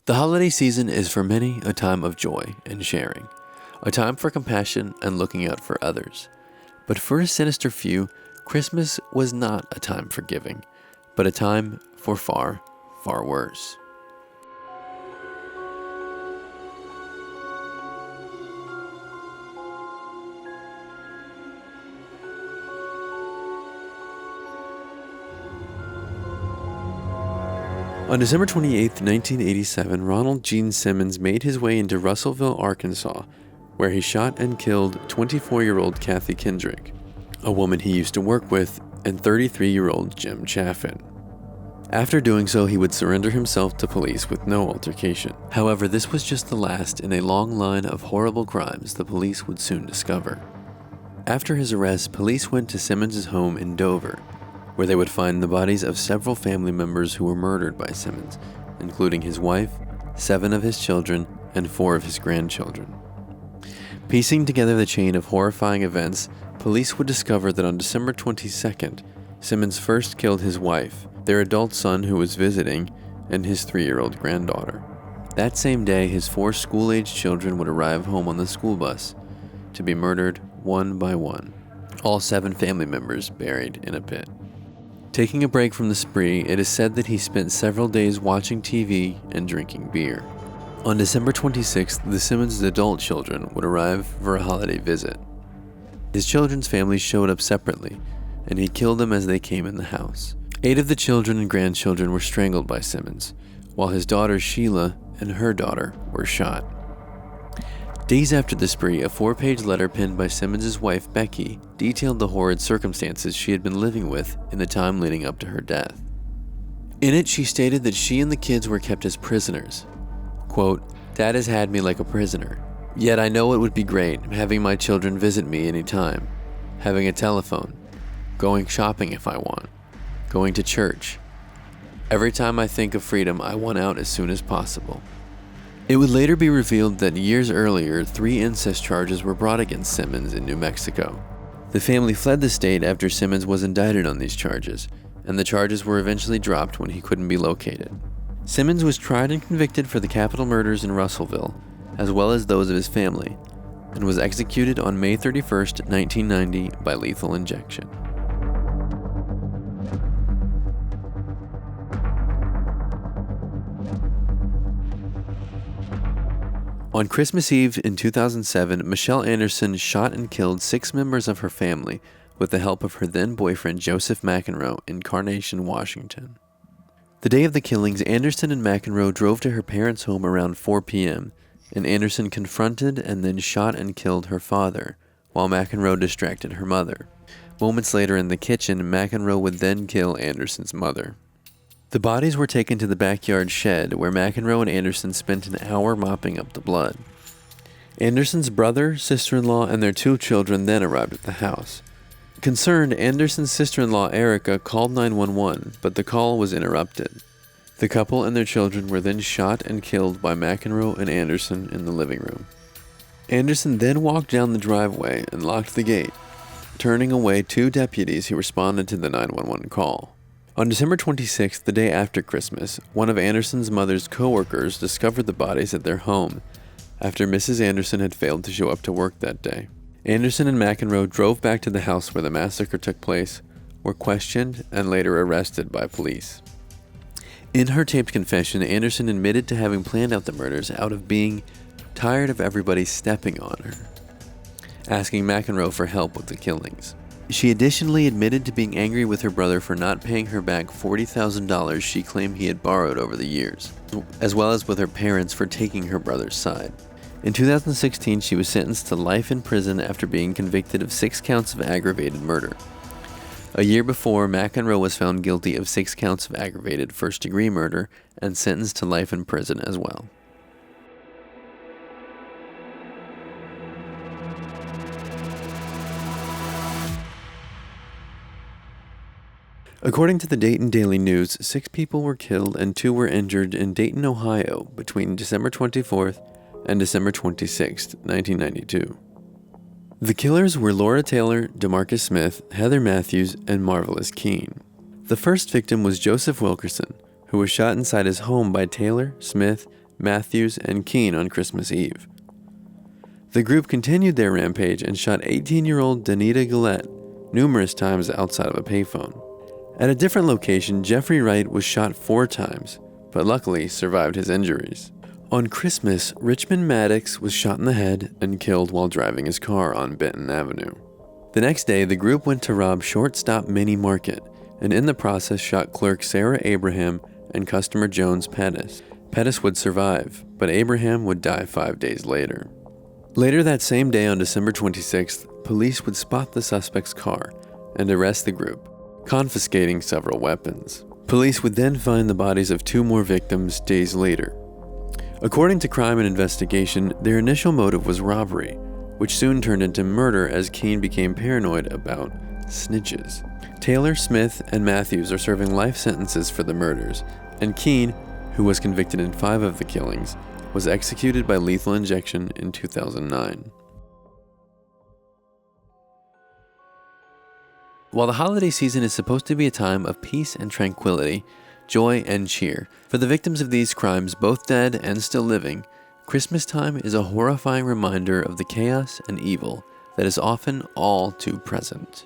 The holiday season is for many a time of joy and sharing, a time for compassion and looking out for others. But for a sinister few, Christmas was not a time for giving, but a time for far, far worse. On December 28, 1987, Ronald Gene Simmons made his way into Russellville, Arkansas, where he shot and killed 24-year-old Kathy Kendrick, a woman he used to work with, and 33-year-old Jim Chaffin. After doing so, he would surrender himself to police with no altercation. However, this was just the last in a long line of horrible crimes the police would soon discover. After his arrest, police went to Simmons' home in Dover, where they would find the bodies of several family members who were murdered by Simmons, including his wife, 7 of his children, and 4 of his grandchildren. Piecing together the chain of horrifying events, police would discover that on December 22nd, Simmons first killed his wife, their adult son who was visiting, and his 3-year-old granddaughter. That same day, his 4 school-aged children would arrive home on the school bus, to be murdered one by one, all 7 family members buried in a pit. Taking a break from the spree, it is said that he spent several days watching TV and drinking beer. On December 26th, the Simmons' adult children would arrive for a holiday visit. His children's families showed up separately, and he killed them as they came in the house. 8 of the children and grandchildren were strangled by Simmons, while his daughter Sheila and her daughter were shot. Days after the spree, a 4-page letter penned by Simmons' wife Becky detailed the horrid circumstances she had been living with in the time leading up to her death. In it, she stated that she and the kids were kept as prisoners. Quote, "Dad has had me like a prisoner. Yet I know it would be great having my children visit me anytime, having a telephone, going shopping if I want, going to church. Every time I think of freedom, I want out as soon as possible." It would later be revealed that years earlier, 3 incest charges were brought against Simmons in New Mexico. The family fled the state after Simmons was indicted on these charges, and the charges were eventually dropped when he couldn't be located. Simmons was tried and convicted for the capital murders in Russellville, as well as those of his family, and was executed on May 31st, 1990 by lethal injection. On Christmas Eve in 2007, Michelle Anderson shot and killed 6 members of her family with the help of her then-boyfriend Joseph McEnroe in Carnation, Washington. The day of the killings, Anderson and McEnroe drove to her parents' home around 4 p.m., and Anderson confronted and then shot and killed her father, while McEnroe distracted her mother. Moments later in the kitchen, McEnroe would then kill Anderson's mother. The bodies were taken to the backyard shed, where McEnroe and Anderson spent an hour mopping up the blood. Anderson's brother, sister-in-law, and their 2 children then arrived at the house. Concerned, Anderson's sister-in-law, Erica, called 911, but the call was interrupted. The couple and their children were then shot and killed by McEnroe and Anderson in the living room. Anderson then walked down the driveway and locked the gate, turning away 2 deputies who responded to the 911 call. On December 26th, the day after Christmas, one of Anderson's mother's co-workers discovered the bodies at their home after Mrs. Anderson had failed to show up to work that day. Anderson and McEnroe drove back to the house where the massacre took place, were questioned, and later arrested by police. In her taped confession, Anderson admitted to having planned out the murders out of being tired of everybody stepping on her, asking McEnroe for help with the killings. She additionally admitted to being angry with her brother for not paying her back $40,000 she claimed he had borrowed over the years, as well as with her parents for taking her brother's side. In 2016, she was sentenced to life in prison after being convicted of 6 counts of aggravated murder. A year before, McEnroe was found guilty of 6 counts of aggravated first-degree murder and sentenced to life in prison as well. According to the Dayton Daily News, 6 people were killed and 2 were injured in Dayton, Ohio between December 24th and December 26th, 1992. The killers were Laura Taylor, DeMarcus Smith, Heather Matthews, and Marvelous Keene. The first victim was Joseph Wilkerson, who was shot inside his home by Taylor, Smith, Matthews, and Keene on Christmas Eve. The group continued their rampage and shot 18-year-old Danita Gillette numerous times outside of a payphone. At a different location, Jeffrey Wright was shot 4 times, but luckily survived his injuries. On Christmas, Richmond Maddox was shot in the head and killed while driving his car on Benton Avenue. The next day, the group went to rob Shortstop Mini Market, and in the process shot clerk Sarah Abraham and customer Jones Pettis. Pettis would survive, but Abraham would die 5 days later. Later that same day on December 26th, police would spot the suspect's car and arrest the group, confiscating several weapons. Police would then find the bodies of 2 more victims days later. According to Crime and Investigation, their initial motive was robbery, which soon turned into murder as Keene became paranoid about snitches. Taylor, Smith, and Matthews are serving life sentences for the murders, and Keene, who was convicted in 5 of the killings, was executed by lethal injection in 2009. While the holiday season is supposed to be a time of peace and tranquility, joy and cheer, for the victims of these crimes, both dead and still living, Christmas time is a horrifying reminder of the chaos and evil that is often all too present.